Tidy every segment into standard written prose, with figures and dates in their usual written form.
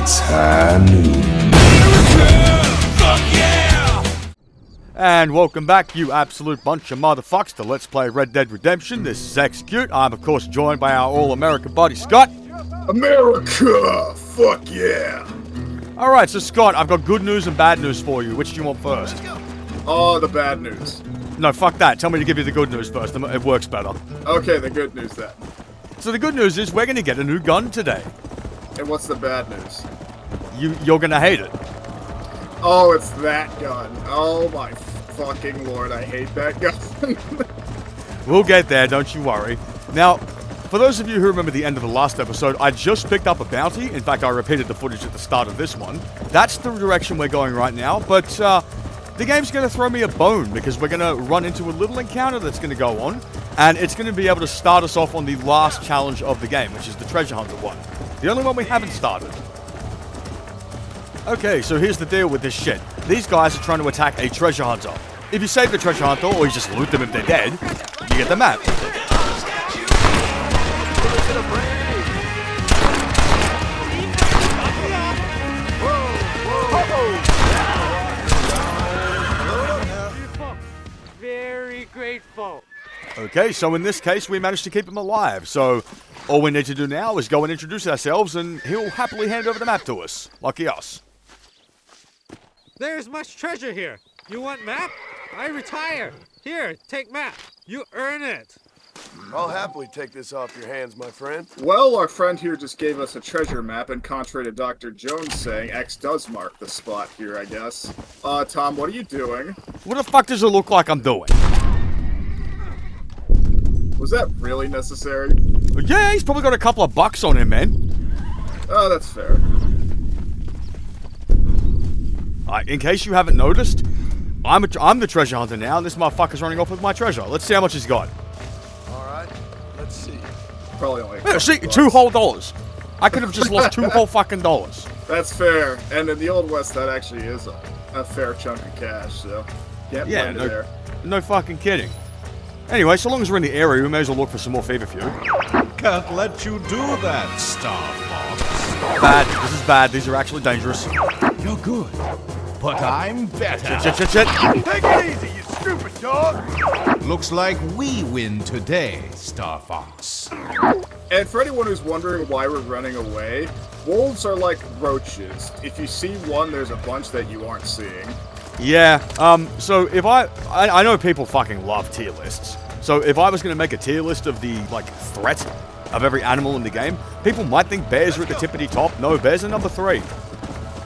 It's high noon. And welcome back, you absolute bunch of motherfuckers, to Let's Play Red Dead Redemption. This is Execute. I'm, of course, joined by our all-American buddy, Scott. America! Fuck yeah! Alright, so Scott, I've got good news and bad news for you. Which do you want first? Oh, the bad news. No, fuck that. Tell me to give you the good news first. It works better. Okay, the good news then. So the good news is we're going to get a new gun today. And what's the bad news? You're going to hate it. Oh, it's that gun. Oh my fucking lord, I hate that gun. We'll get there, don't you worry. Now, for those of you who remember the end of the last episode, I just picked up a bounty. In fact, I repeated the footage at the start of this one. That's the direction we're going right now, but the game's going to throw me a bone because we're going to run into a little encounter that's going to go on, and it's going to be able to start us off on the last challenge of the game, which is the treasure hunter one. The only one we haven't started. Okay, so here's the deal with this shit. These guys are trying to attack a treasure hunter. If you save the treasure hunter, or you just loot them if they're dead, you get the map. Very grateful. Okay, so in this case, we managed to keep him alive. So all we need to do now is go and introduce ourselves, and he'll happily hand over the map to us. Lucky us. There's much treasure here. You want map? I retire. Here, take map. You earn it. I'll happily take this off your hands, my friend. Well, our friend here just gave us a treasure map, and contrary to Dr. Jones saying, X does mark the spot here, I guess. Tom, what are you doing? What the fuck does it look like I'm doing? Was that really necessary? Yeah, he's probably got a couple of bucks on him, man. Oh, that's fair. In case you haven't noticed, I'm the treasure hunter now, and this motherfucker's running off with my treasure. Let's see how much he's got. Alright, let's see. Probably only Yeah, see, $2 whole. I could have just lost $2 whole fucking dollars. That's fair. And in the Old West, that actually is a fair chunk of cash, so can't blame you there. No fucking kidding. Anyway, so long as we're in the area, we may as well look for some more fever fuel. Can't let you do that, Star Fox. Bad. This is bad. These are actually dangerous. You're good, but I'm better. Shit. Take it easy, you stupid dog! Looks like we win today, Star Fox. And for anyone who's wondering why we're running away, wolves are like roaches. If you see one, there's a bunch that you aren't seeing. Yeah, so if I know people fucking love tier lists. So if I was going to make a tier list of the, threat of every animal in the game, people might think bears are at the tippity top. No, bears are number 3.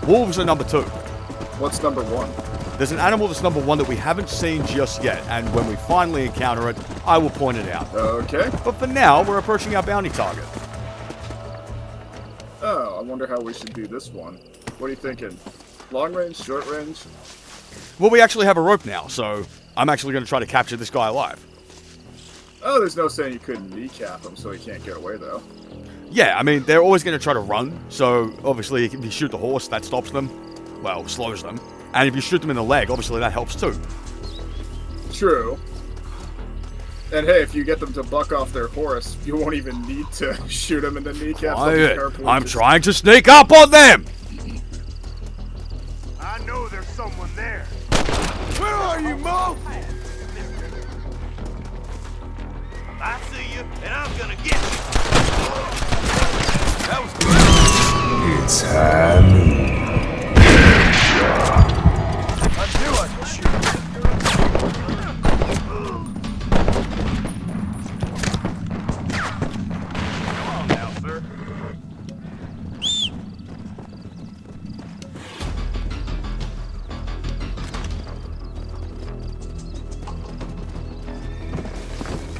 Wolves are number 2. What's number 1? There's an animal that's number 1 that we haven't seen just yet, and when we finally encounter it, I will point it out. Okay. But for now, we're approaching our bounty target. Oh, I wonder how we should do this one. What are you thinking? Long range, short range? Well, we actually have a rope now, so I'm actually going to try to capture this guy alive. Oh, there's no saying you couldn't kneecap him so he can't get away, though. Yeah, I mean, they're always going to try to run, so obviously if you shoot the horse, that stops them. Well, slows them. And if you shoot them in the leg, obviously that helps too. True. And hey, if you get them to buck off their horse, you won't even need to shoot them in the kneecap. I'm trying to sneak up on them! I know there's someone there. Where are you, Mo? I see you, and I'm gonna get you. That was good. It's high noon. I knew I could shoot. Come on now, sir.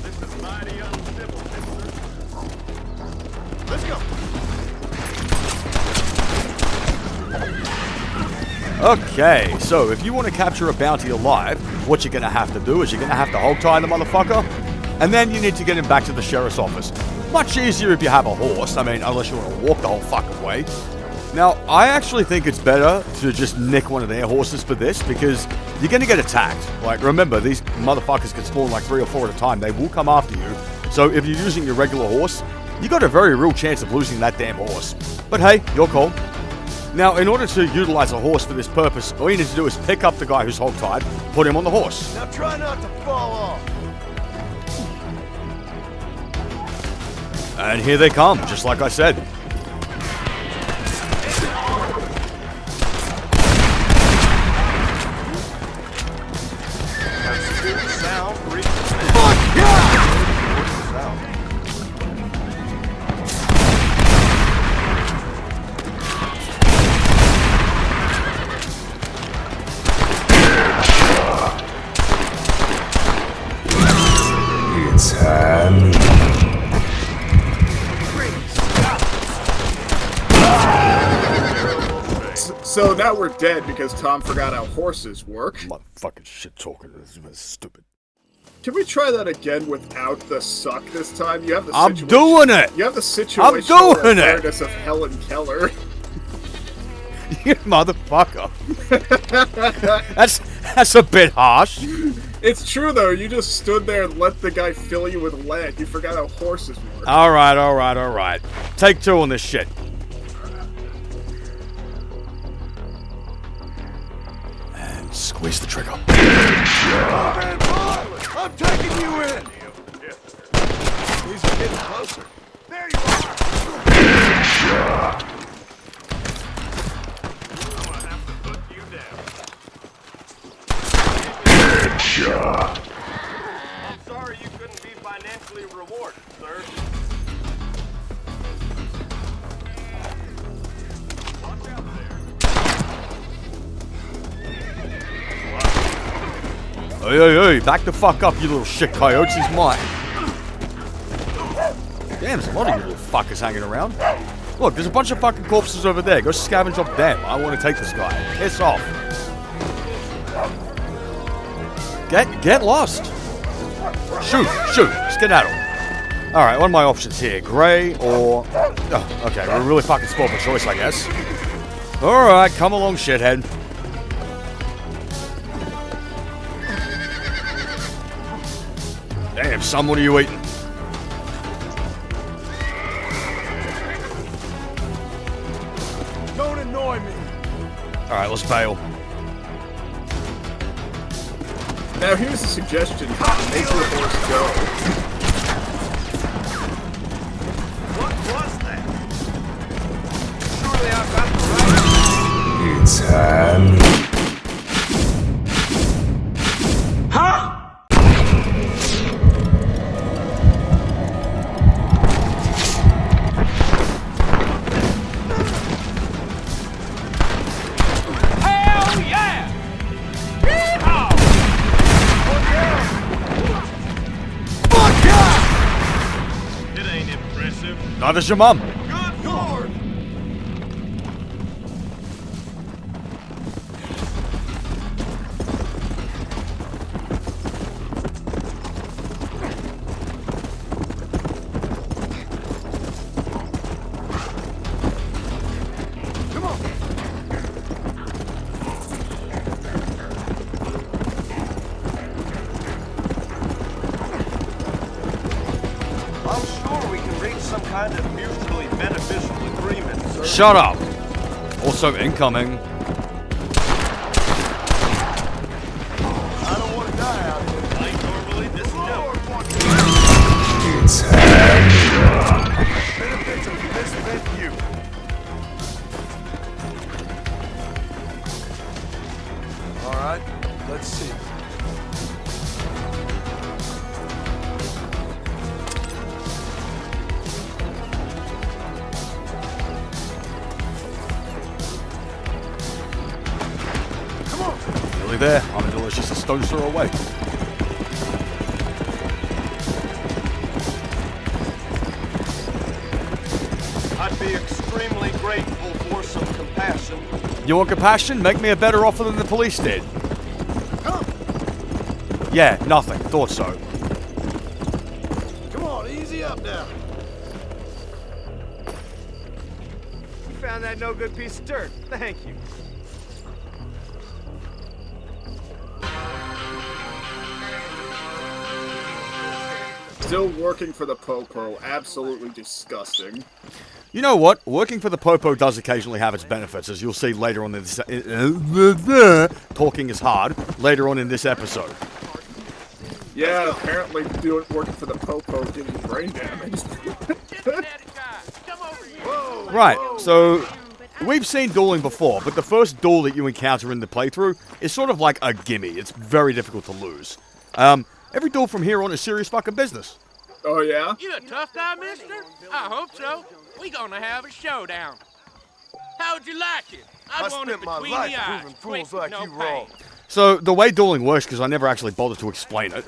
This is mighty uncivil, mister. Let's go. Okay, so if you want to capture a bounty alive, what you're going to have to do is you're going to have to hog tie the motherfucker, and then you need to get him back to the sheriff's office. Much easier if you have a horse, I mean, unless you want to walk the whole fucking way. Now, I actually think it's better to just nick one of their horses for this, because you're going to get attacked. Like, remember, these motherfuckers can spawn like 3 or 4 at a time. They will come after you. So if you're using your regular horse, you got a very real chance of losing that damn horse. But hey, your call. Now, in order to utilize a horse for this purpose, all you need to do is pick up the guy who's hogtied, put him on the horse. Now try not to fall off. And here they come, just like I said. So now we're dead because Tom forgot how horses work. Motherfucking shit talking. This is stupid. Can we try that again without the suck this time? You have the I'm doing it! You have the situational doing it! awareness of Helen Keller. You motherfucker. That's a bit harsh. It's true though, you just stood there and let the guy fill you with lead. You forgot how horses work. Alright. Take two on this shit. And squeeze the trigger. I'm taking you in! He's getting closer. There you are! I'm gonna have to put you down. I'm sorry you couldn't be financially rewarded, sir. Watch out there. Hey, back the fuck up, you little shit coyotes. He's mine. Damn, there's a lot of you little fuckers hanging around. Look, there's a bunch of fucking corpses over there. Go scavenge up them. I want to take this guy. Piss off. Get lost. Shoot. Skedaddle. Alright, what are my options here? Grey or... Oh, okay, we're really fucking spoiled for choice, I guess. Alright, come along, shithead. Damn, son, what are you eating? Don't annoy me. Alright, let's bail. Now here's a suggestion. Make your horse go. What was that? Surely I've got the right... It's Halloween. Neither's your mum. Good Lord! Come on! I'm sure we can reach some kind of mutually beneficial agreement, sir. Shut up. Also incoming. I don't want to die out here. Like normally, this Lord wants to. It's Halloween. Benefits of misspent youth. All right, let's see. Nearly there. I'm just a stone's throw away. I'd be extremely grateful for some compassion. You want compassion? Make me a better offer than the police did. Come! Yeah, nothing. Thought so. Come on, easy up now. You found that no good piece of dirt. Thank you. Still working for the Popo. Absolutely disgusting. You know what? Working for the Popo does occasionally have its benefits, as you'll see later on in this... talking is hard, later on in this episode. Yeah, apparently working for the Popo gives you brain damage. Right, so... We've seen dueling before, but the first duel that you encounter in the playthrough is sort of like a gimme. It's very difficult to lose. Every duel from here on is serious fucking business. Oh, yeah? You a tough guy, mister? I hope so. We gonna have a showdown. How'd you like it? I want it between the eyes. Quick, no pain. So, the way dueling works, because I never actually bothered to explain it,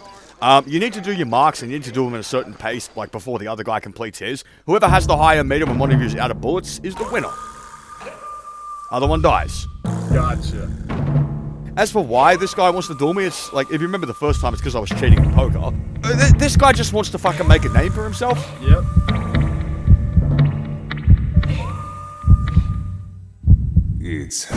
you need to do your marks, and you need to do them at a certain pace, like before the other guy completes his. Whoever has the higher meter when one of you is out of bullets is the winner. Other one dies. Gotcha. As for why this guy wants to duel me, it's like, if you remember the first time, it's because I was cheating in poker. This guy just wants to fucking make a name for himself. Yep. It's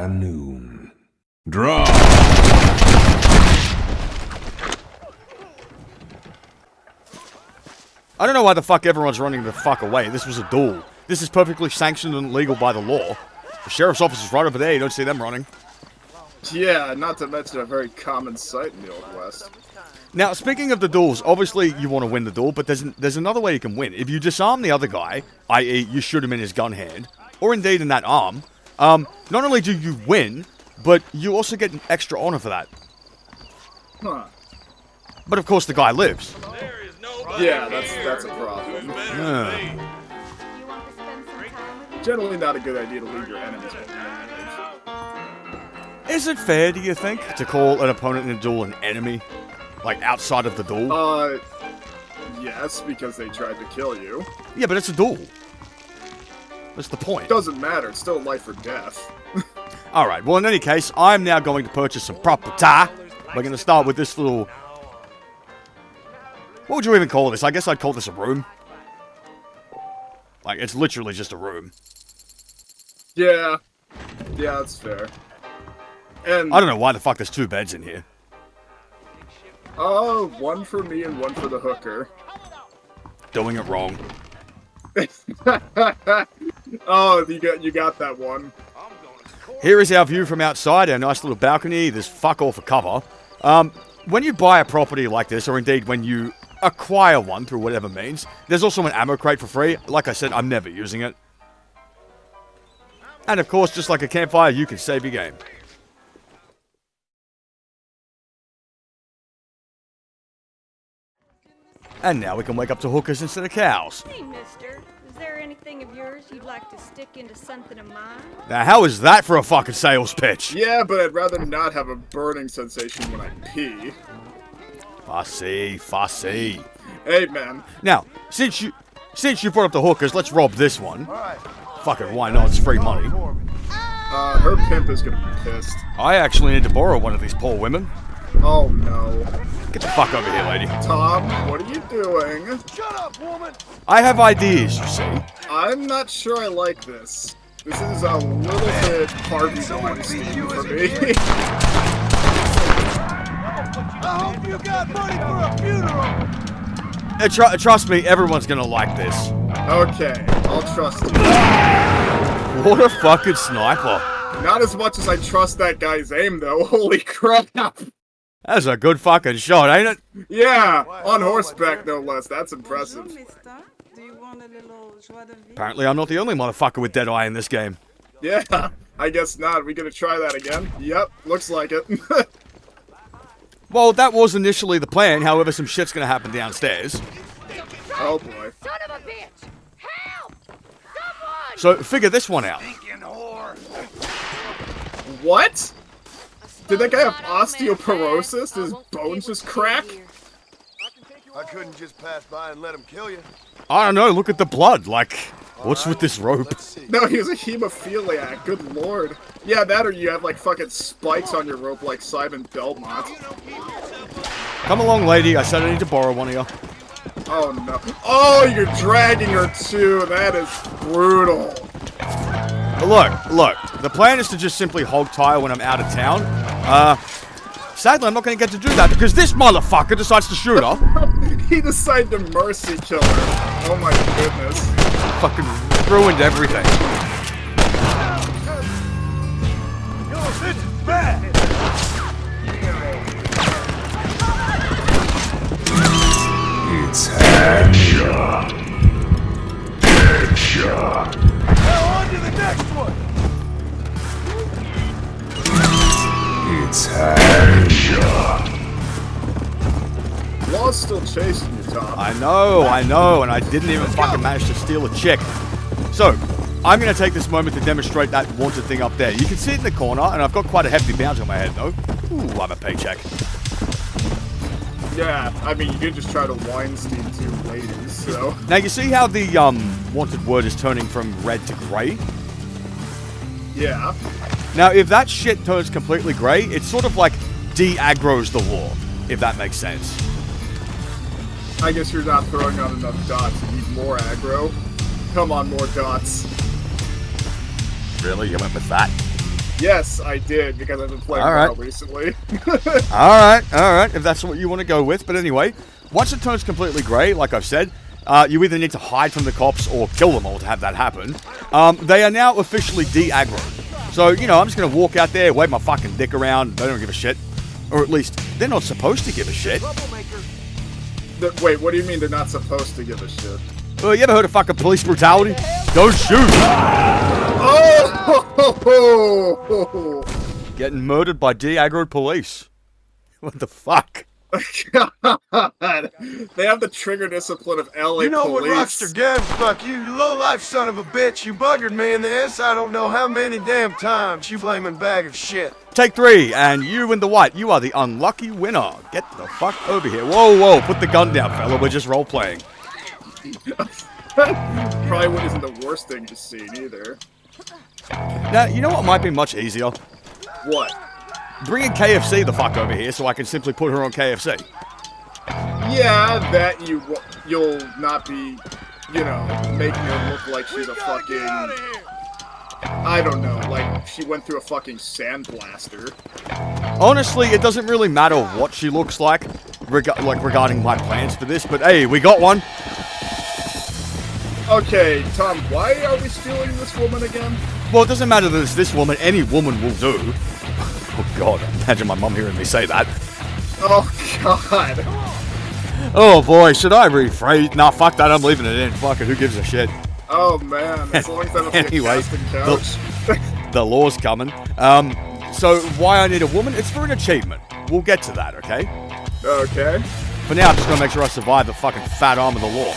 noon. Draw. I don't know why the fuck everyone's running the fuck away. This was a duel. This is perfectly sanctioned and legal by the law. The sheriff's office is right over there. You don't see them running. Yeah, not to mention a very common sight in the Old West. Now, speaking of the duels, obviously you want to win the duel, but there's another way you can win. If you disarm the other guy, i.e. you shoot him in his gun hand, or indeed in that arm, not only do you win, but you also get an extra honor for that. Huh. But of course the guy lives. Yeah, that's a problem. Yeah. Generally not a good idea to leave your enemies with you. Is it fair, do you think, to call an opponent in a duel an enemy? Like, outside of the duel? Yes, because they tried to kill you. Yeah, but it's a duel. That's the point. Doesn't matter, it's still life or death. Alright, well in any case, I'm now going to purchase some property. We're going to start with this little... What would you even call this? I guess I'd call this a room. Like, it's literally just a room. Yeah. Yeah, that's fair. And I don't know why the fuck there's two beds in here. oh, one for me and one for the hooker. Doing it wrong. Oh, you got that one. Here is our view from outside, our nice little balcony. There's fuck all for cover. When you buy a property like this, or indeed when you acquire one through whatever means, there's also an ammo crate for free. Like I said, I'm never using it. And of course, just like a campfire, you can save your game. And now we can wake up to hookers instead of cows. Hey, mister. Is there anything of yours you'd like to stick into something of mine? Now, how is that for a fucking sales pitch? Yeah, but I'd rather not have a burning sensation when I pee. Fussy. Hey, man. Now, since you brought up the hookers, let's rob this one. Fucking why not? It's free money. Her pimp is gonna be pissed. I actually need to borrow one of these poor women. Oh, no. Get the fuck over here, lady. Tom, what are you doing? Shut up, woman! I have ideas, you see. I'm not sure I like this. This is a little bit Harvey Weinstein for me. I hope you got money for a funeral! Trust me, everyone's gonna like this. Okay, I'll trust you. What a fucking sniper. Not as much as I trust that guy's aim, though. Holy crap. That's a good fucking shot, ain't it? Yeah, on horseback, no less. That's impressive. Apparently I'm not the only motherfucker with dead eye in this game. Yeah, I guess not. We gonna try that again? Yep, looks like it. Well, that was initially the plan, however some shit's gonna happen downstairs. Oh boy. Son of a bitch! Help! Someone! So, figure this one out. What? Did that guy have osteoporosis? Did his bones just crack? I couldn't just pass by and let him kill you. I don't know, look at the blood. Like, what's with this rope? No, he was a hemophiliac. Good lord. Yeah, that or you have like fucking spikes on your rope like Simon Belmont. Come along, lady. I said I need to borrow one of you. Oh no. Oh, you're dragging her too. That is brutal. But look. The plan is to just simply hog tie when I'm out of town. Sadly, I'm not going to get to do that because this motherfucker decides to shoot her. He decided to mercy kill her. Oh my goodness. Fucking ruined everything. This is bad. It's headshot. Headshot. Now on to the next one. It's headshot. Law's still chasing you, Tom. I know, and I didn't even fucking manage to steal a chick. So, I'm going to take this moment to demonstrate that wanted thing up there. You can see it in the corner, and I've got quite a hefty bounty on my head, though. Ooh, I'm a paycheck. Yeah, I mean, you did just try to Weinstein two ladies, so... Now, you see how the wanted word is turning from red to grey? Yeah. Now, if that shit turns completely grey, it's sort of like de-aggroes the law, if that makes sense. I guess you're not throwing out enough dots. You need more aggro. Come on, more dots. Really? You went with that? Yes, I did, because I've been playing WoW recently. Alright, if that's what you want to go with. But anyway, once it turns completely grey, like I've said, you either need to hide from the cops or kill them all to have that happen. They are now officially de-aggroed. So, you know, I'm just going to walk out there, wave my fucking dick around. They don't give a shit. Or at least, they're not supposed to give a shit. Wait, what do you mean they're not supposed to give a shit? Well, you ever heard of fucking police brutality? Don't shoot! Oh! Getting murdered by de-aggroed police. What the fuck? God. They have the trigger discipline of LA You know police. what, Rockstar Games? Fuck you low-life son of a bitch. You buggered me in the ass I don't know how many damn times, you flaming bag of shit. Take 3, and you in the white, you are the unlucky winner. Get the fuck over here. Whoa, put the gun down, fella. We're just role-playing. Probably what isn't the worst thing to see, either. Now, you know what might be much easier? What? Bringing KFC the fuck over here so I can simply put her on KFC. Yeah, that you'll not be, you know, making her look like she's a fucking... I don't know, like she went through a fucking sandblaster. Honestly, it doesn't really matter what she looks like, regarding my plans for this, but hey, we got one. Okay, Tom, why are we stealing this woman again? Well, it doesn't matter that it's this woman, any woman will do. Oh god, imagine my mum hearing me say that. Oh god. Oh boy, should I rephrase? Nah, fuck that, I'm leaving it in. Fuck it, who gives a shit? Oh man, as long as I don't see Anyway, a casting couch. the law's coming. So why I need a woman? It's for an achievement. We'll get to that, okay? Okay. For now, I'm just gonna make sure I survive the fucking fat arm of the law.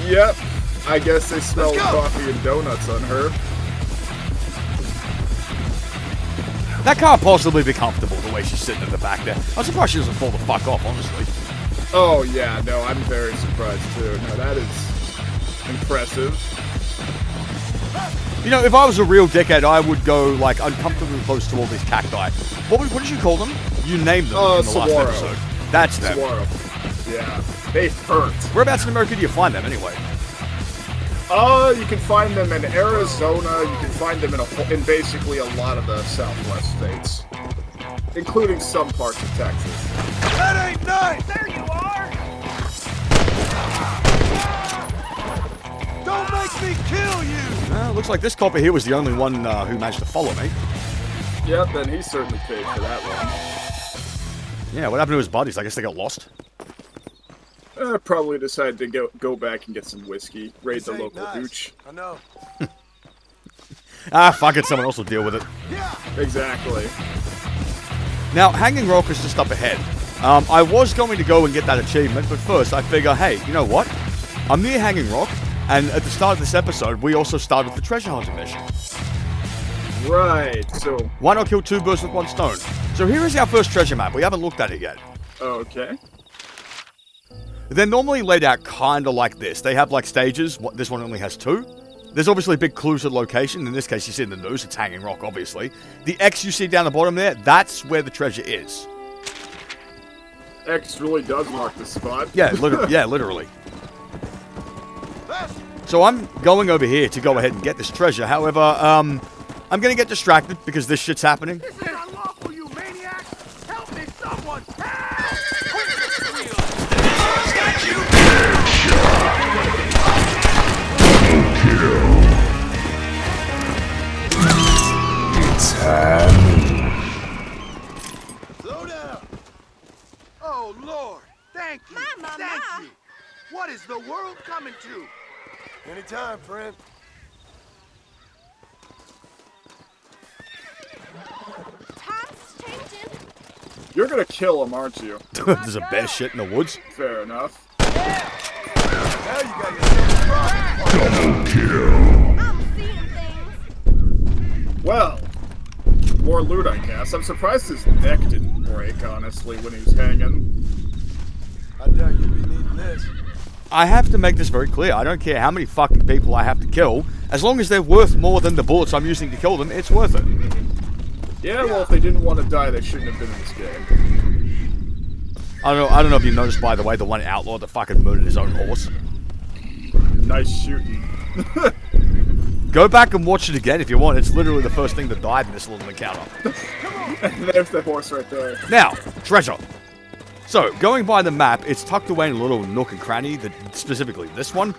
Yep. I guess they smell coffee and donuts on her. That can't possibly be comfortable the way she's sitting in the back there. I'm surprised she doesn't fall the fuck off, honestly. Oh yeah, no, I'm very surprised too. No, that is impressive. You know, if I was a real dickhead, I would go, like, uncomfortably close to all these cacti. What did you call them? You named them in the last episode. That's them. Saguaro. Yeah, they hurt. Whereabouts in America do you find them, anyway? You can find them in Arizona. You can find them in basically a lot of the Southwest states, including some parts of Texas. That ain't nice! There you are! Don't make me kill you! Looks like this copper here was the only one who managed to follow me. Yep, and he certainly paid for that one. Yeah, what happened to his buddies? I guess they got lost. Probably decided to go back and get some whiskey, raid the local hooch. I know. Fuck it, someone else will deal with it. Yeah. Exactly. Now, Hanging Rock is just up ahead. I was going to go and get that achievement, but first I figure, hey, you know what? I'm near Hanging Rock, and at the start of this episode, we also started the treasure hunting mission. Right, so... Why not kill 2 birds with 1 stone? So here is our first treasure map. We haven't looked at it yet. Okay. They're normally laid out kind of like this. They have like stages. This one only has 2. There's obviously big clues to the location. In this case, you see in the news, it's Hanging Rock, obviously. The X you see down the bottom there, that's where the treasure is. X really does mark the spot. Yeah, literally. So I'm going over here to go ahead and get this treasure. However, I'm going to get distracted because this shit's happening. This ain't unlawful, you maniac! heavy. Slow down. Oh, Lord. Thank you. Mama, Thank Ma. you. What is the world coming to? Anytime, friend. Time's changing. You're gonna kill him, aren't you? There's a bear shit in the woods. Fair enough. Now you got yourself a problem. Double kill. I'm seeing things. Well, more loot, I guess. I'm surprised his neck didn't break, honestly, when he was hanging. I doubt you'll be needing this. I have to make this very clear. I don't care how many fucking people I have to kill. As long as they're worth more than the bullets I'm using to kill them, it's worth it. Yeah, well, if they didn't want to die, they shouldn't have been in this game. I don't know if you noticed, by the way, the one outlaw that fucking murdered his own horse. Nice shooting. Go back and watch it again if you want. It's literally the first thing that died in this little encounter. And there's the horse right there. Now, treasure. So, going by the map, it's tucked away in a little nook and cranny, specifically this one.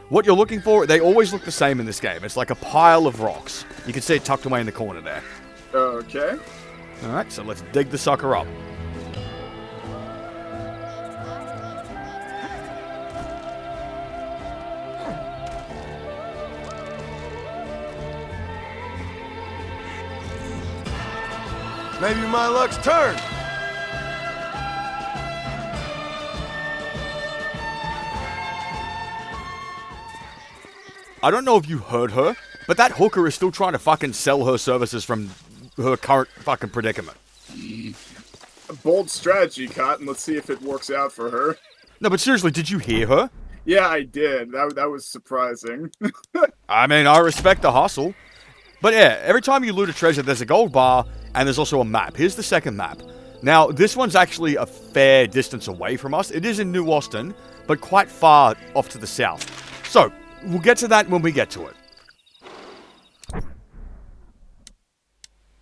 What you're looking for, they always look the same in this game. It's like a pile of rocks. You can see it tucked away in the corner there. Okay. Alright, so let's dig the sucker up. Maybe my luck's turned. I don't know if you heard her, but that hooker is still trying to fucking sell her services from her current fucking predicament. A bold strategy, Cotton. Let's see if it works out for her. No, but seriously, did you hear her? Yeah, I did. That was surprising. I mean, I respect the hustle. But yeah, every time you loot a treasure, there's a gold bar, and there's also a map. Here's the second map. Now, this one's actually a fair distance away from us. It is in New Austin, but quite far off to the south. So, we'll get to that when we get to it.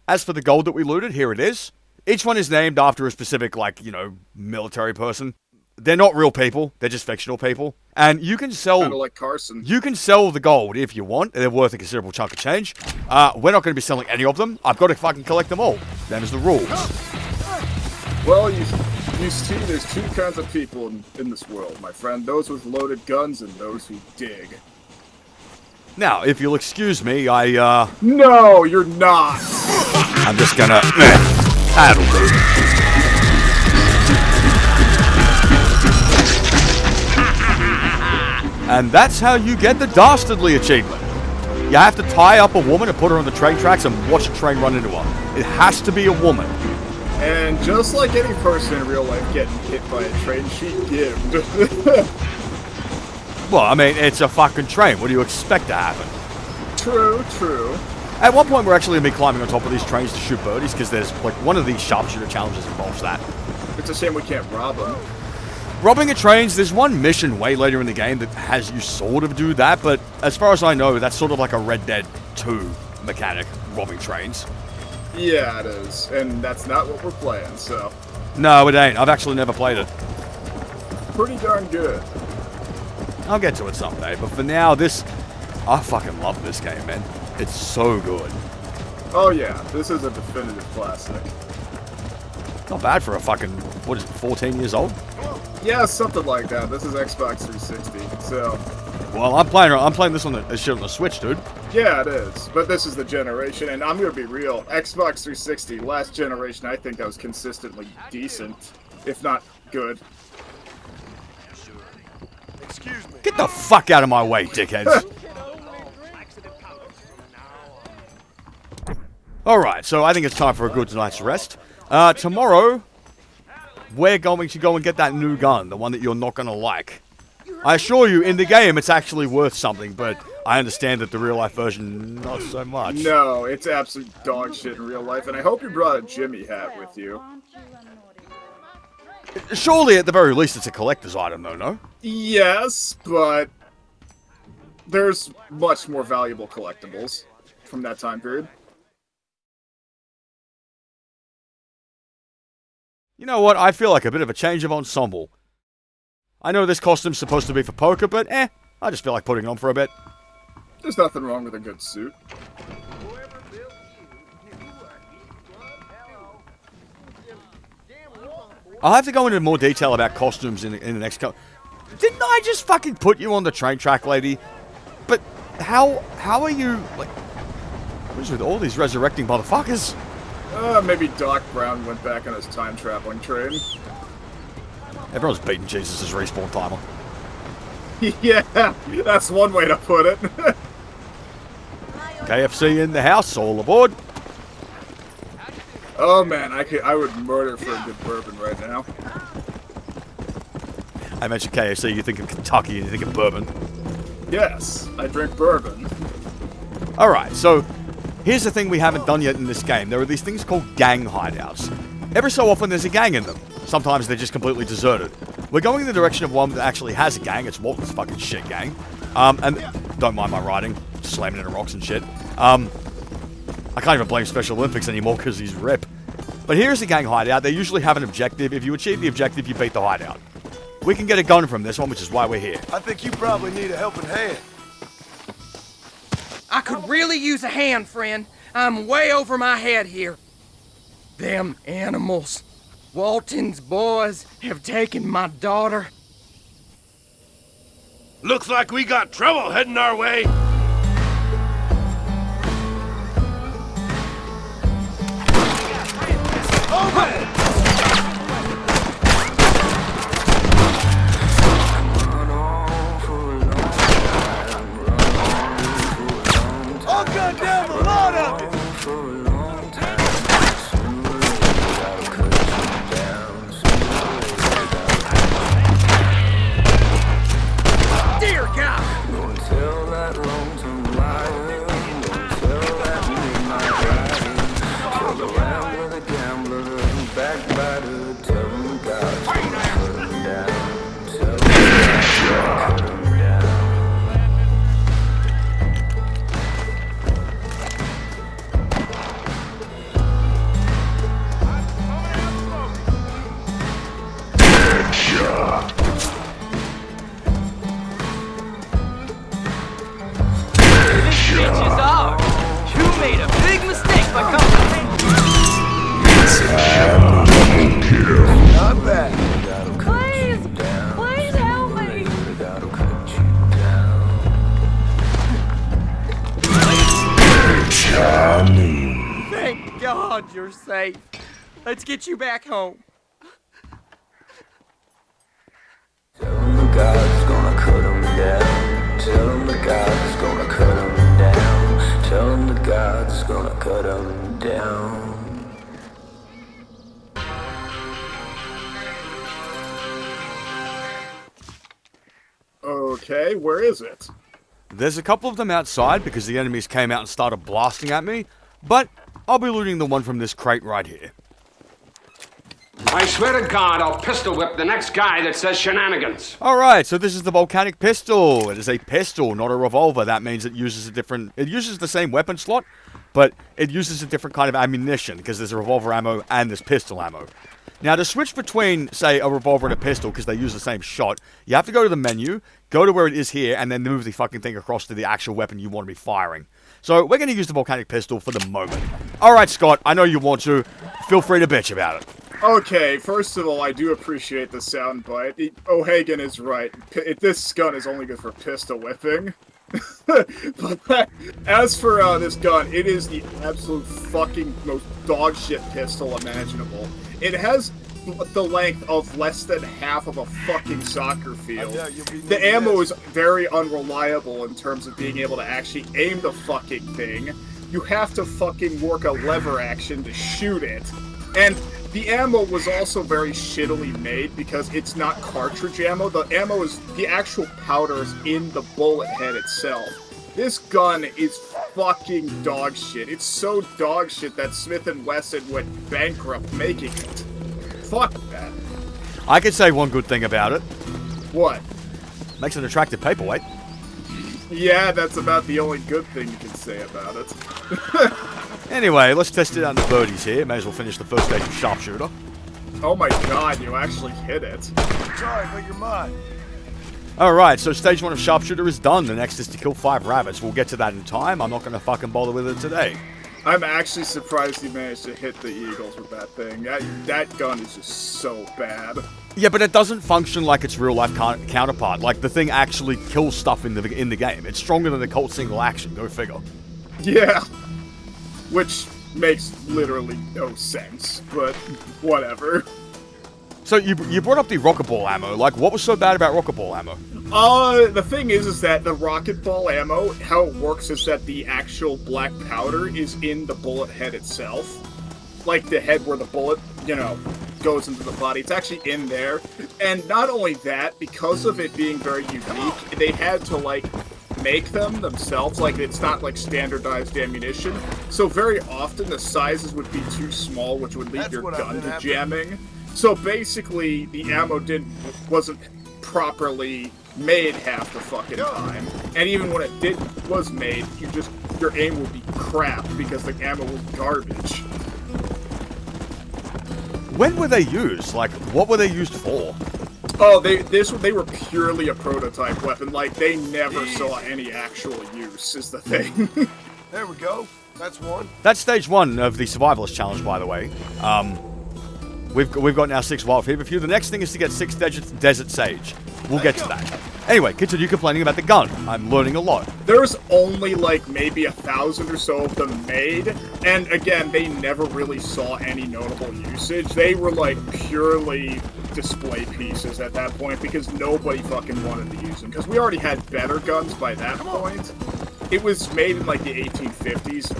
As for the gold that we looted, here it is. Each one is named after a specific, like, you know, military person. They're not real people. They're just fictional people. And you can sell... Kind of like Carson. You can sell the gold if you want. They're worth a considerable chunk of change. We're not going to be selling any of them. I've got to fucking collect them all. That is the rules. Well, you see, there's two kinds of people in this world, my friend. Those with loaded guns and those who dig. Now, if you'll excuse me, No, you're not! I'm just gonna... That'll do. And that's how you get the Dastardly achievement. You have to tie up a woman and put her on the train tracks and watch a train run into her. It has to be a woman. And just like any person in real life getting hit by a train, she gived. Well, I mean, it's a fucking train. What do you expect to happen? True, true. At one point, we're actually going to be climbing on top of these trains to shoot birdies, because there's, like, one of these sharpshooter challenges involves that. It's a shame we can't rob them. Robbing a trains, there's one mission way later in the game that has you sort of do that, but as far as I know, that's sort of like a Red Dead 2 mechanic, robbing trains. Yeah, it is. And that's not what we're playing, so... No, it ain't. I've actually never played it. Pretty darn good. I'll get to it someday, but for now, I fucking love this game, man. It's so good. Oh yeah, this is a definitive classic. Not bad for a fucking, 14 years old? Yeah, something like that. This is Xbox 360, so... Well, I'm playing this on the shit on the Switch, dude. Yeah, it is. But this is the generation, and I'm gonna be real. Xbox 360, last generation, I think that was consistently decent, if not good. Excuse me. Get the fuck out of my way, dickheads. Alright, so I think it's time for a good night's rest. Tomorrow, we're going to go and get that new gun, the one that you're not going to like. I assure you, in the game, it's actually worth something, but I understand that the real-life version, not so much. No, it's absolute dog shit in real life, and I hope you brought a Jimmy hat with you. Surely, at the very least, it's a collector's item, though, no? Yes, but there's much more valuable collectibles from that time period. You know what? I feel like a bit of a change of ensemble. I know this costume's supposed to be for poker, but I just feel like putting it on for a bit. There's nothing wrong with a good suit. I'll have to go into more detail about costumes in the next couple. Didn't I just fucking put you on the train track, lady? But how are you, like, what is with all these resurrecting motherfuckers? Maybe Doc Brown went back on his time-traveling train. Everyone's beating Jesus' respawn timer. Yeah, that's one way to put it. KFC in the house, all aboard. Oh man, I would murder for a good bourbon right now. I mentioned KFC, you think of Kentucky and you think of bourbon. Yes, I drink bourbon. Alright, so here's the thing we haven't done yet in this game. There are these things called gang hideouts. Every so often there's a gang in them. Sometimes they're just completely deserted. We're going in the direction of one that actually has a gang. It's Walton's fucking shit gang. And don't mind my writing, slamming into rocks and shit. I can't even blame Special Olympics anymore because he's rip. But here's a gang hideout. They usually have an objective. If you achieve the objective, you beat the hideout. We can get a gun from this one, which is why we're here. I think you probably need a helping hand. I could really use a hand, friend. I'm way over my head here. Them animals. Walton's boys have taken my daughter. Looks like we got trouble heading our way. I'll gun down the lot of you! Dear God! You made a big mistake by coming. Not bad. Please! Please help me! Thank God you're safe. Let's get you back home. Tell him the God's gonna cut him down. Tell him the God's gonna cut him down. Tell him the God's gonna cut him down. Okay, where is it? There's a couple of them outside because the enemies came out and started blasting at me, but I'll be looting the one from this crate right here. I swear to God, I'll pistol whip the next guy that says shenanigans. Alright, so this is the volcanic pistol. It is a pistol, not a revolver. That means it uses the same weapon slot, but it uses a different kind of ammunition because there's a revolver ammo and there's pistol ammo. Now, to switch between, say, a revolver and a pistol, because they use the same shot, you have to go to the menu, go to where it is here, and then move the fucking thing across to the actual weapon you want to be firing. So, we're going to use the volcanic pistol for the moment. Alright, Scott, I know you want to. Feel free to bitch about it. Okay, first of all, I do appreciate the soundbite. O'Hagan is right. This gun is only good for pistol whipping. But as for this gun, it is the absolute fucking most dogshit pistol imaginable. It has the length of less than half of a fucking soccer field. The ammo is very unreliable in terms of being able to actually aim the fucking thing. You have to fucking work a lever action to shoot it. And the ammo was also very shittily made because it's not cartridge ammo. The ammo is the actual powders in the bullet head itself. This gun is fucking dog shit. It's so dog shit that Smith & Wesson went bankrupt making it. Fuck that. I could say one good thing about it. What? Makes an attractive paperweight. Yeah, that's about the only good thing you can say about it. Anyway, let's test it out in the birdies here. May as well finish the first stage of sharpshooter. Oh my god, you actually hit it. Sorry, but you're mine. Alright, so stage 1 of sharpshooter is done. The next is to kill 5 rabbits. We'll get to that in time. I'm not going to fucking bother with it today. I'm actually surprised he managed to hit the Eagles with that thing. That gun is just so bad. Yeah, but it doesn't function like its real-life counterpart. Like, the thing actually kills stuff in the game. It's stronger than the Colt single action, go figure. Yeah. Which makes literally no sense, but whatever. So you brought up the rocket ball ammo. Like, what was so bad about rocket ball ammo? The thing is that the rocket ball ammo, how it works is that the actual black powder is in the bullet head itself. Like the head where the bullet, goes into the body. It's actually in there. And not only that, because of it being very unique, they had to, make them themselves. Like, it's not, standardized ammunition. So very often the sizes would be too small, which would lead your gun to jamming. So basically, the ammo wasn't properly made half the fucking time. And even when it was made, your aim would be crap because the ammo was garbage. When were they used? Like, what were they used for? Oh, they were purely a prototype weapon. Like, they never saw any actual use, is the thing. There we go. That's one. That's stage 1 of the Survivalist Challenge, by the way. We've got now 6 wild feverfew. The next thing is to get 6 desert sage. We'll get to that. Anyway, continue complaining about the gun. I'm learning a lot. There's only maybe 1,000 or so of them made, and again, they never really saw any notable usage. They were purely display pieces at that point because nobody fucking wanted to use them. Because we already had better guns by that point. It was made in the 1850s.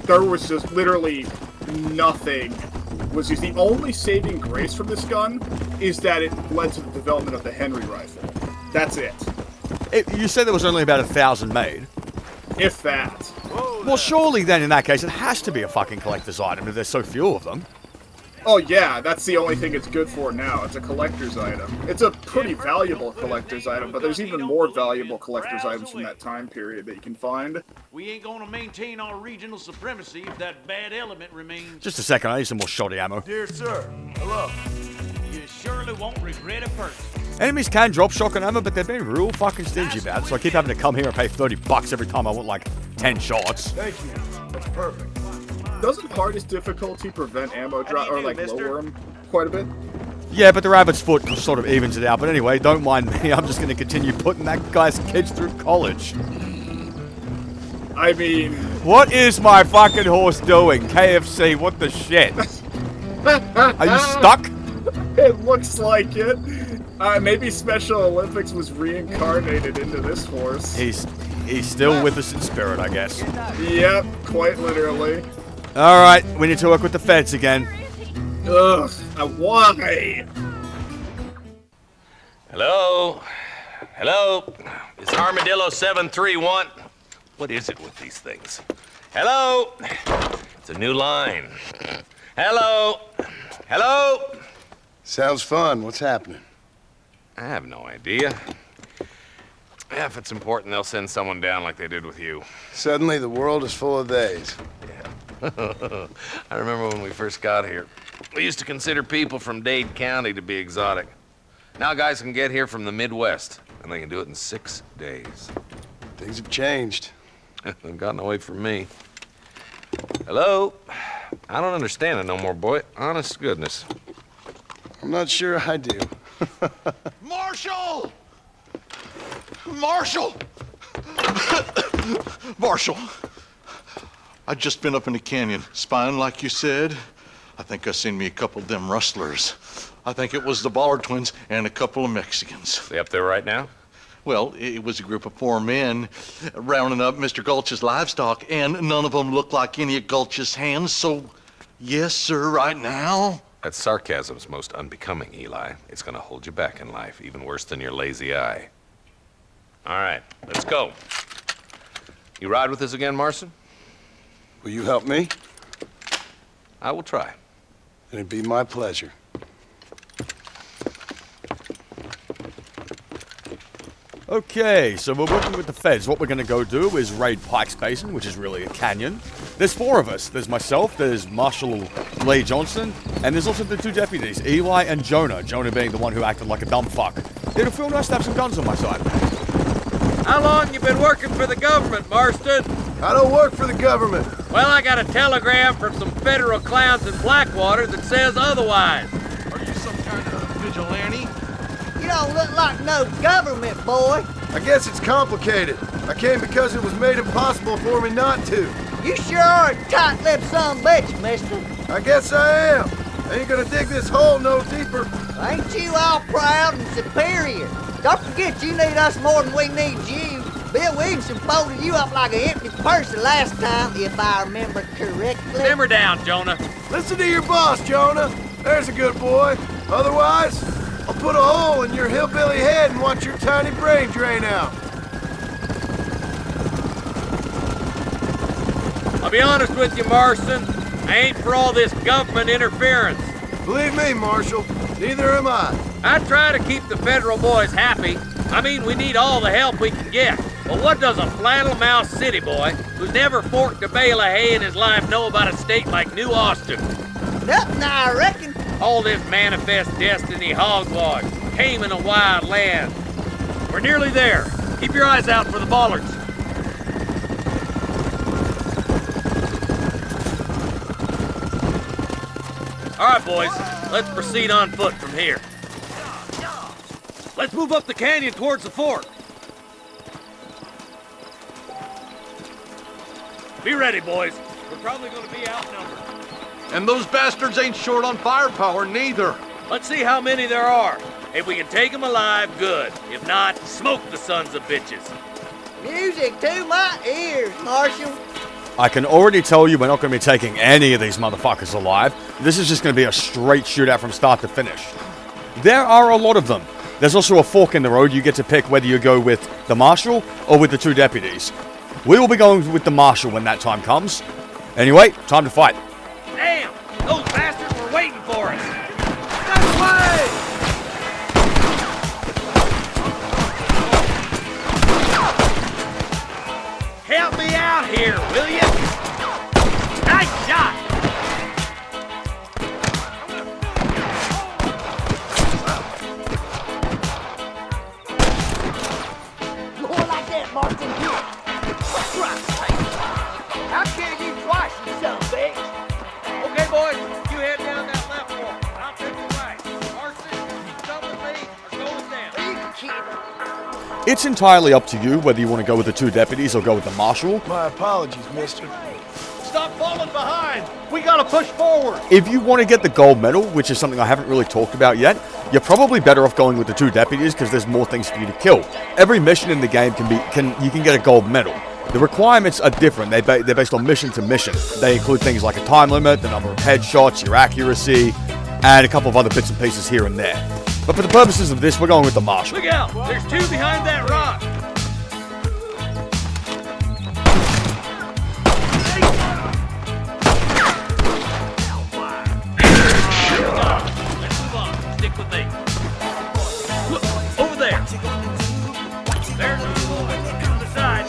There was just literally nothing was used. The only saving grace from this gun is that it led to the development of the Henry rifle. That's it. You said there was only about 1,000 made. If that. Well, surely then in that case it has to be a fucking collector's item if there's so few of them. Oh yeah, that's the only thing it's good for now. It's a collector's item. It's a pretty valuable collector's item, but there's even more valuable collector's items from that time period that you can find. We ain't gonna maintain our regional supremacy if that bad element remains. Just a second, I need some more shoddy ammo. Dear sir, hello. You surely won't regret it first. Enemies can drop shotgun ammo, but they're being real fucking stingy about it, so I keep having to come here and pay $30 every time I want 10 shots. Thank you. That's perfect. Doesn't hardest difficulty prevent ammo drop or lower them quite a bit? Yeah, but the rabbit's foot sort of evens it out. But anyway, don't mind me. I'm just going to continue putting that guy's kids through college. I mean... What is my fucking horse doing? KFC, what the shit? Are you stuck? It looks like it. Maybe Special Olympics was reincarnated into this horse. He's still with us in spirit, I guess. Yep, quite literally. Alright, we need to work with the feds again. Ugh, why? Hello? Hello? It's Armadillo 731. What is it with these things? Hello? It's a new line. Hello? Hello? Sounds fun. What's happening? I have no idea. Yeah, if it's important, they'll send someone down like they did with you. Suddenly, the world is full of theys. Yeah. I remember when we first got here. We used to consider people from Dade County to be exotic. Now guys can get here from the Midwest, and they can do it in 6 days. Things have changed. They've gotten away from me. Hello? I don't understand it no more, boy. Honest to goodness. I'm not sure I do. Marshall! Marshall! Marshall! I just been up in the canyon, spying like you said. I think I seen me a couple of them rustlers. I think it was the Ballard twins and a couple of Mexicans. They up there right now? Well, it was a group of 4 men rounding up Mr. Gulch's livestock, and none of them looked like any of Gulch's hands, so yes, sir, right now. That sarcasm's most unbecoming, Eli. It's gonna hold you back in life, even worse than your lazy eye. All right, let's go. You ride with us again, Marston? Will you help me? I will try. It'd be my pleasure. Okay, so we're working with the feds. What we're going to go do is raid Pike's Basin, which is really a canyon. There's 4 of us. There's myself, there's Marshal Lee Johnson, and there's also the 2 deputies, Eli and Jonah. Jonah being the one who acted like a dumb fuck. It'll feel nice to have some guns on my side. How long you been working for the government, Marston? I don't work for the government. Well, I got a telegram from some federal clowns in Blackwater that says otherwise. Are you some kind of vigilante? You don't look like no government boy. I guess it's complicated. I came because it was made impossible for me not to. You sure are a tight-lipped son of a bitch, mister. I guess I am. I ain't gonna dig this hole no deeper. Ain't you all proud and superior? Don't forget you need us more than we need you. Bill Williamson folded you up like an empty purse the last time, if I remember correctly. Simmer down, Jonah. Listen to your boss, Jonah. There's a good boy. Otherwise, I'll put a hole in your hillbilly head and watch your tiny brain drain out. I'll be honest with you, Marston. I ain't for all this government interference. Believe me, Marshal, neither am I. I try to keep the federal boys happy. I mean, we need all the help we can get. But what does a flannel-mouthed city boy who's never forked a bale of hay in his life know about a state like New Austin? Nothing, I reckon. All this manifest destiny hogwash, tame in a wild land. We're nearly there. Keep your eyes out for the bollards. All right, boys, let's proceed on foot from here. Let's move up the canyon towards the fort. Be ready, boys. We're probably going to be outnumbered. And those bastards ain't short on firepower, neither. Let's see how many there are. If we can take them alive, good. If not, smoke the sons of bitches. Music to my ears, Marshal. I can already tell you we're not going to be taking any of these motherfuckers alive. This is just going to be a straight shootout from start to finish. There are a lot of them. There's also a fork in the road. You get to pick whether you go with the marshal or with the two deputies. We will be going with the marshal when that time comes. Anyway, time to fight. Damn! Those bastards were waiting for us! That way! Help me out here, will you? Nice shot! More like that, Martin. How can you twice, you son of a bitch? Okay, boys, you head down that left fork. I'll take the right. Marston, you come with me or go with them. You kid. It's entirely up to you whether you want to go with the two deputies or go with the marshal. My apologies, mister. Stop falling behind. We gotta push forward. If you want to get the gold medal, which is something I haven't really talked about yet, you're probably better off going with the two deputies because there's more things for you to kill. Every mission in the game you can get a gold medal. The requirements are different. They're based on mission to mission. They include things like a time limit, the number of headshots, your accuracy, and a couple of other bits and pieces here and there. But for the purposes of this, we're going with the marshal. Look out! There's two behind that rock! Let's move on. Stick with me. Look, over there. There's the boy on the side.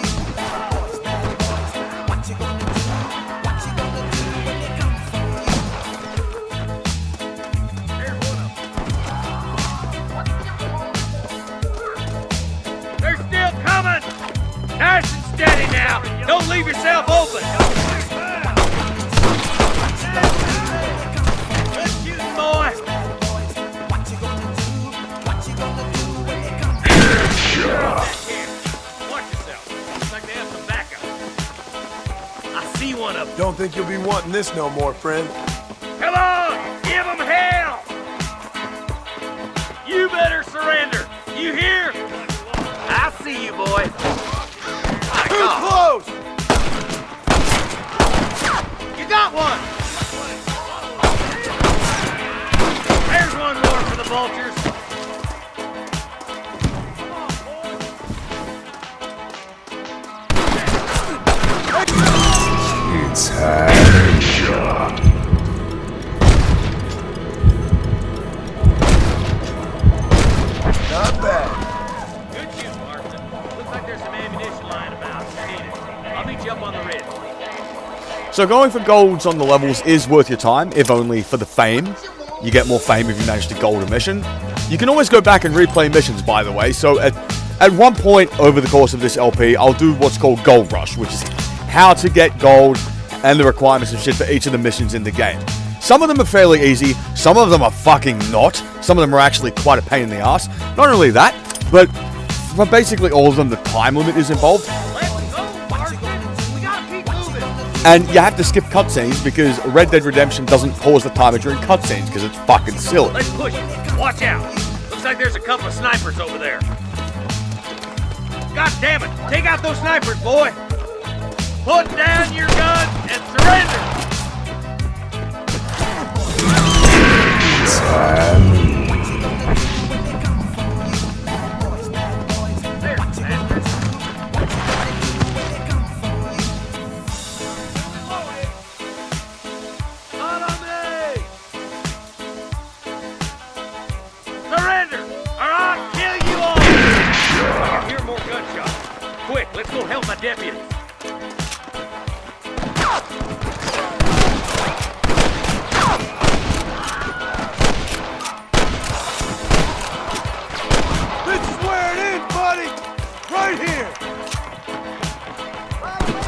They're still coming! Nice and steady now! Don't leave yourself open! Good shooting, boy! Watch yourself. Looks like they have some backup. I see one of them. Don't think you'll be wanting this no more, friend. Come on! Give them hell! You better surrender! You hear? I see you, boy. Too close! You got one! There's one more for the vultures. It's headshot. Not bad. Good shoot, Marston. Looks like there's some ammunition lying about. Need it. I'll meet you up on the ridge. So going for golds on the levels is worth your time, if only for the fame. You get more fame if you manage to gold a mission. You can always go back and replay missions, by the way. So at one point over the course of this LP, I'll do what's called Gold Rush, which is how to get gold and the requirements and shit for each of the missions in the game. Some of them are fairly easy, some of them are fucking not. Some of them are actually quite a pain in the ass. Not only that, but for basically all of them, the time limit is involved. And you have to skip cutscenes because Red Dead Redemption doesn't pause the timer during cutscenes because it's fucking silly. Let's push it. Watch out. Looks like there's a couple of snipers over there. God damn it. Take out those snipers, boy. Put down your gun and surrender. Surrender, or I'll kill you all! I hear more gunshots. Quick, let's go help my deputies. This is where it is, buddy! Right here!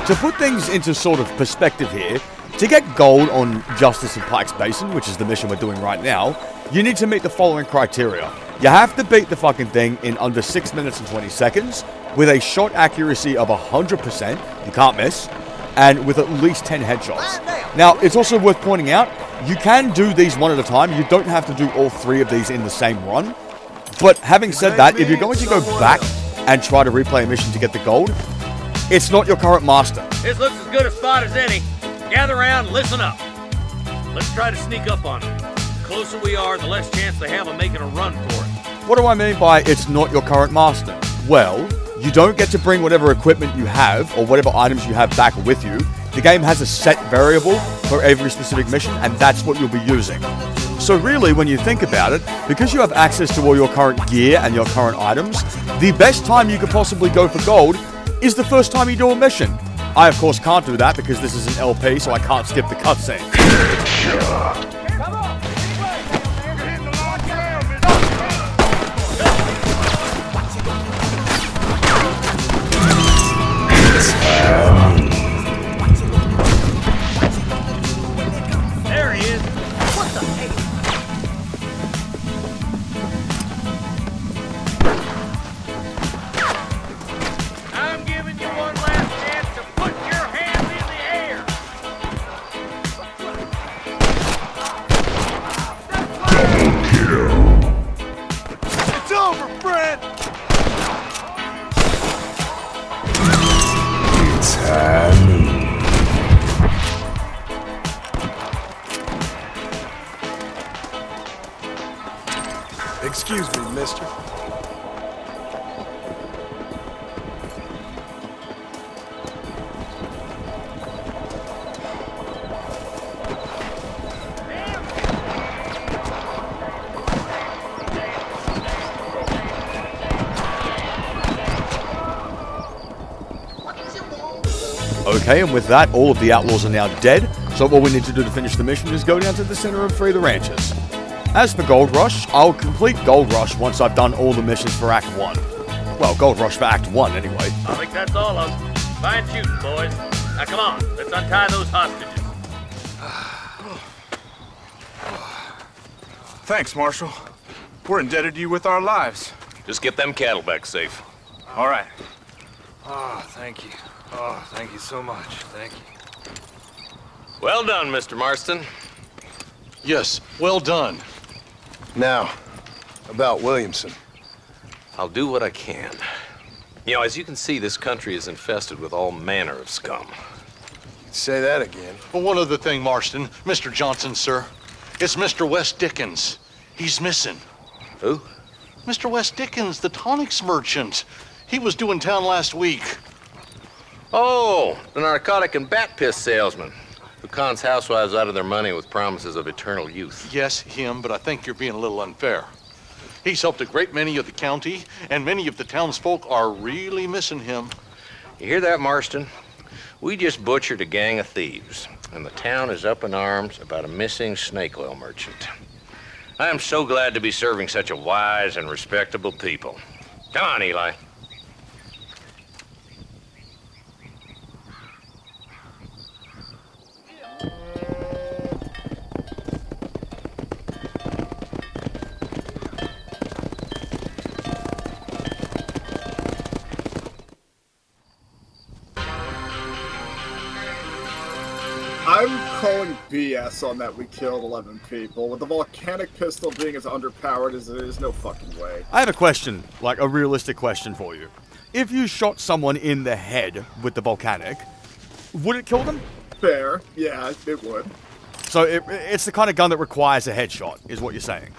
To put things into sort of perspective here, to get gold on Justice in Pike's Basin, which is the mission we're doing right now, you need to meet the following criteria. You have to beat the fucking thing in under 6 minutes and 20 seconds, with a shot accuracy of 100%, you can't miss, and with at least 10 headshots. Now, it's also worth pointing out, you can do these one at a time, you don't have to do all 3 of these in the same run. But having said that, if you're going to go back and try to replay a mission to get the gold, it's not your current master. This looks as good a spot as any. Gather around and listen up. Let's try to sneak up on them. The closer we are, the less chance they have of making a run for it. What do I mean by it's not your current master? Well, you don't get to bring whatever equipment you have or whatever items you have back with you. The game has a set variable for every specific mission, and that's what you'll be using. So really, when you think about it, because you have access to all your current gear and your current items, the best time you could possibly go for gold is the first time you do a mission. I, of course, can't do that because this is an LP, so I can't skip the cutscene. There he is. What the heck? I'm giving you one last chance to put your hands in the air. It's over, friend! It's happening. Excuse me, mister. Okay, and with that, all of the outlaws are now dead, so all we need to do to finish the mission is go down to the center and free the ranchers. As for Gold Rush, I'll complete Gold Rush once I've done all the missions for Act 1. Well, Gold Rush for Act 1, anyway. I think that's all of them. Fine shooting, boys. Now come on, let's untie those hostages. Thanks, Marshal. We're indebted to you with our lives. Just get them cattle back safe. All right. Oh, thank you. Oh, thank you so much. Thank you. Well done, Mr. Marston. Yes, well done. Now, about Williamson. I'll do what I can. You know, as you can see, this country is infested with all manner of scum. Say that again. Well, one other thing, Marston. Mr. Johnson, sir. It's Mr. Wes Dickens. He's missing. Who? Mr. Wes Dickens, the tonics merchant. He was due in town last week. Oh, the narcotic and bat piss salesman who cons housewives out of their money with promises of eternal youth. Yes, him, but I think you're being a little unfair. He's helped a great many of the county, and many of the townsfolk are really missing him. You hear that, Marston? We just butchered a gang of thieves, and the town is up in arms about a missing snake oil merchant. I am so glad to be serving such a wise and respectable people. Come on, Eli. calling BS on that we killed 11 people. With the volcanic pistol being as underpowered as it is, no fucking way. I have a question, like a realistic question for you. If you shot someone in the head with the volcanic, would it kill them? Fair. Yeah, it would. So it's the kind of gun that requires a headshot, is what you're saying?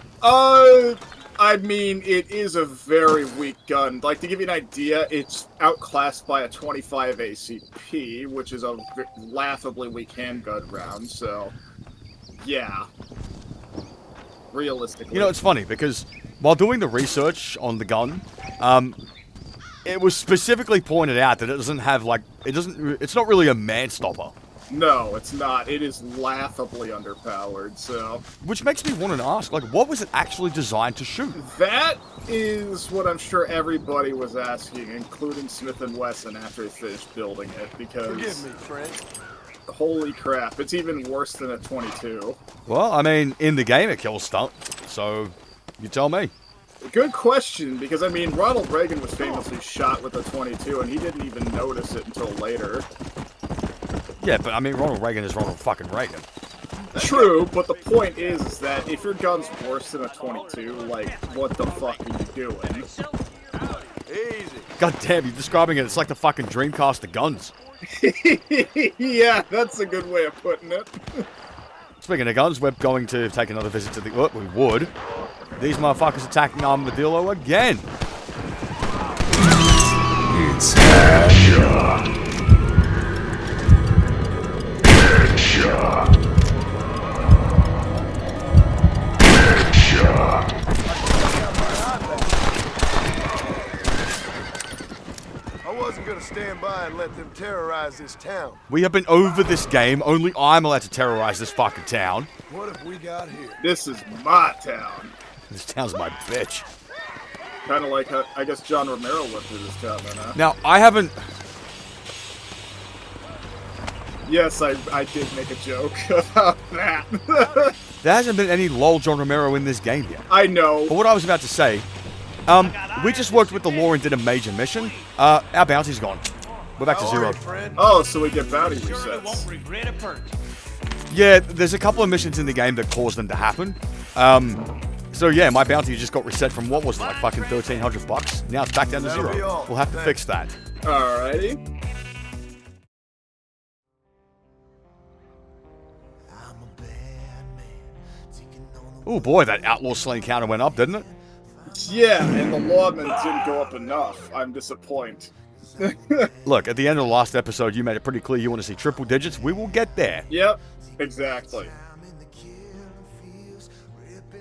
I mean, it is a very weak gun. Like, to give you an idea, it's outclassed by a 25 ACP, which is a laughably weak handgun round, so... Yeah. Realistically. You know, it's funny, because while doing the research on the gun, it was specifically pointed out that it doesn't have, like... It's not really a man-stopper. No, it's not. It is laughably underpowered, so... Which makes me want to ask, like, what was it actually designed to shoot? That is what I'm sure everybody was asking, including Smith & Wesson after they finished building it, because... Forgive me, friend. Holy crap, it's even worse than a 22. Well, I mean, in the game it kills stuff, so you tell me. Good question, because, I mean, Ronald Reagan was famously shot with a 22, and he didn't even notice it until later. Yeah, but I mean, Ronald Reagan is Ronald fucking Reagan. True, but the point is that if your gun's worse than a 22, like, what the fuck are you doing? Easy. God damn, you're describing it. It's like the fucking Dreamcast of guns. Yeah, that's a good way of putting it. Speaking of guns, we're going to take another visit to the... Oh, we would. These motherfuckers attacking Armadillo again. It's headshot. Headshot. Headshot. I wasn't gonna stand by and let them terrorize this town. We have been over this game. Only I'm allowed to terrorize this fucking town. What have we got here? This is my town. This town's my bitch. Kind of like, I guess John Romero went through this town, then, huh? Now, I haven't... Yes, I did make a joke about that. There hasn't been any lol John Romero in this game yet. I know. But what I was about to say, we just worked with the law and did a major mission. Our bounty's gone. We're back to zero. Oh, so we get bounty resets. Yeah, there's a couple of missions in the game that caused them to happen. So yeah, my bounty just got reset from what was it, like fucking $1,300. Now it's back down to zero. We'll have to fix that. Alrighty. Oh boy, that outlaw slaying counter went up, didn't it? Yeah, and the lawmen didn't go up enough. I'm disappointed. Look, at the end of the last episode, you made it pretty clear you want to see triple digits. We will get there. Yep, exactly.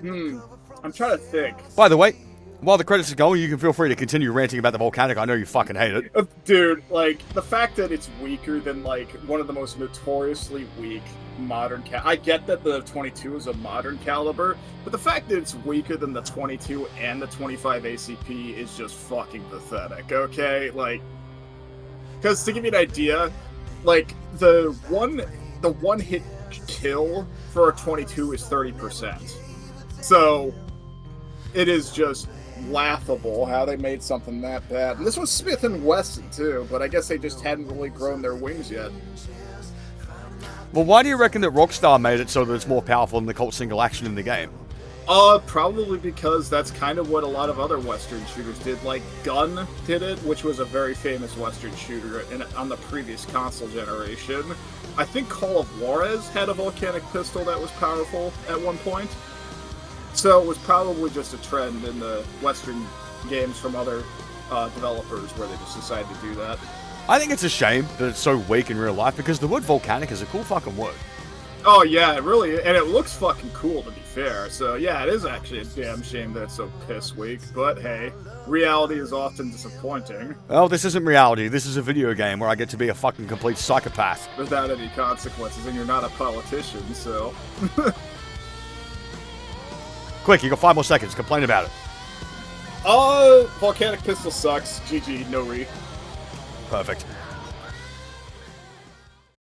I'm trying to think. By the way, while the credits are going, you can feel free to continue ranting about the volcanic. I know you fucking hate it. Dude, like, the fact that it's weaker than, like, one of the most notoriously weak modern I get that the 22 is a modern caliber, but the fact that it's weaker than the 22 and the 25 ACP is just fucking pathetic, okay? Like, because to give you an idea, like, the one hit kill for a 22 is 30%. So, it is just laughable how they made something that bad. And this was Smith & Wesson, too, but I guess they just hadn't really grown their wings yet. Well, why do you reckon that Rockstar made it so that it's more powerful than the Colt single action in the game? Probably because that's kind of what a lot of other Western shooters did. Like, Gun did it, which was a very famous Western shooter on the previous console generation. I think Call of Juarez had a volcanic pistol that was powerful at one point. So it was probably just a trend in the Western games from other developers where they just decided to do that. I think it's a shame that it's so weak in real life because the word volcanic is a cool fucking word. Oh yeah, it really is. And it looks fucking cool, to be fair. So yeah, it is actually a damn shame that it's so piss weak. But hey, reality is often disappointing. Well, this isn't reality. This is a video game where I get to be a fucking complete psychopath. Without any consequences, and you're not a politician, so... Quick, you got 5 more seconds. Complain about it. Volcanic pistol sucks. GG, no re. Perfect.